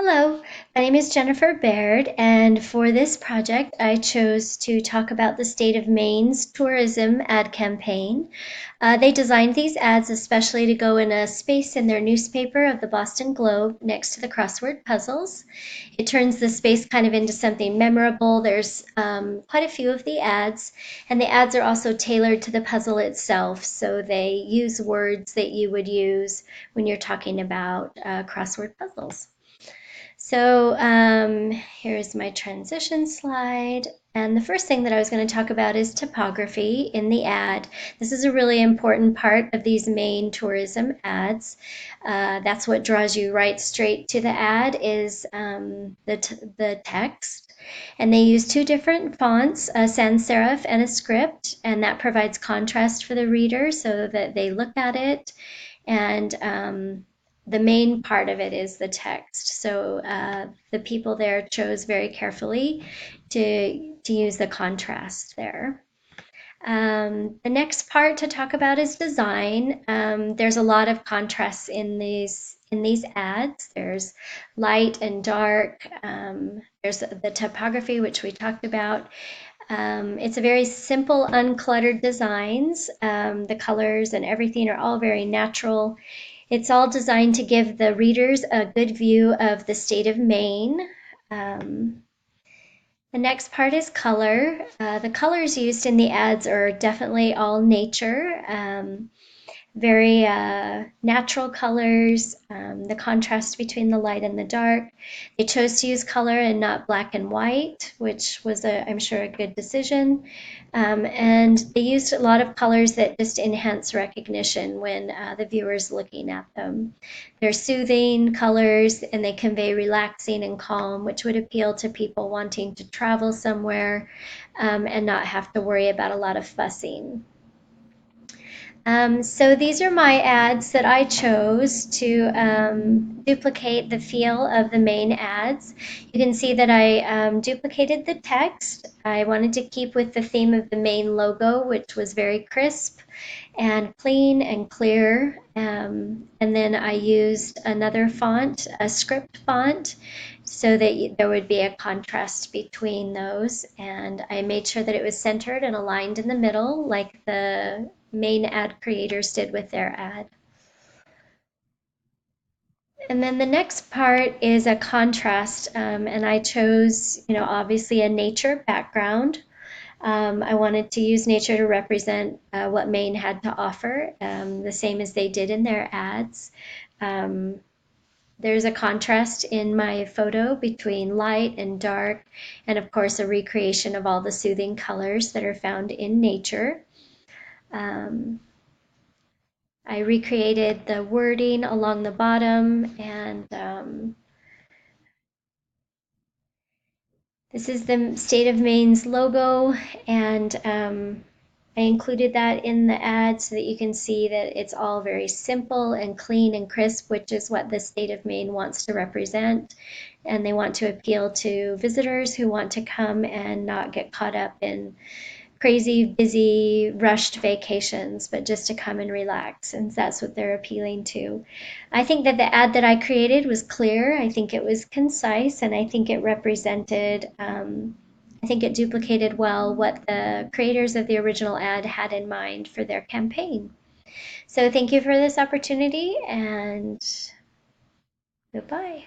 Hello, my name is Jennifer Baird, and for this project, I chose to talk about the state of Maine's tourism ad campaign. They designed these ads especially to go in a space in their newspaper of the Boston Globe next to the crossword puzzles. It turns the space kind of into something memorable. There's quite a few of the ads, and the ads are also tailored to the puzzle itself, so they use words that you would use when you're talking about crossword puzzles. So here's my transition slide. And the first thing that I was going to talk about is topography in the ad. This is a really important part of these Maine tourism ads. That's what draws you right straight to the ad is the text. And they use two different fonts, a sans serif and a script, and that provides contrast for the reader so that they look at it and the main part of it is the text. So the people there chose very carefully to use the contrast there. The next part to talk about is design. There's a lot of contrasts in these ads. There's light and dark. There's the topography, which we talked about. It's a very simple, uncluttered designs. The colors and everything are all very natural. It's all designed to give the readers a good view of the state of Maine. Um, the next part is color. The colors used in the ads are definitely all nature. Very natural colors, the contrast between the light and the dark. They chose to use color and not black and white, which was, I'm sure, a good decision. And they used a lot of colors that just enhance recognition when the viewer's looking at them. They're soothing colors and they convey relaxing and calm, which would appeal to people wanting to travel somewhere and not have to worry about a lot of fussing. So these are my ads that I chose to duplicate the feel of the main ads. You can see that I duplicated the text. I wanted to keep with the theme of the main logo, which was very crisp and clean and clear. And then I used another font, a script font, so that there would be a contrast between those. And I made sure that it was centered and aligned in the middle, like the main ad creators did with their ad. And then the next part is a contrast, and I chose, obviously a nature background. I wanted to use nature to represent what Maine had to offer, the same as they did in their ads. There's a contrast in my photo between light and dark, and of course, a recreation of all the soothing colors that are found in nature. Um, I recreated the wording along the bottom, and this is the State of Maine's logo, and I included that in the ad so that you can see that it's all very simple and clean and crisp, which is what the state of Maine wants to represent. And they want to appeal to visitors who want to come and not get caught up in crazy, busy, rushed vacations, but just to come and relax. And that's what they're appealing to. I think that the ad that I created was clear. I think it was concise, and I think it represented, I think it duplicated well what the creators of the original ad had in mind for their campaign. So thank you for this opportunity, and goodbye.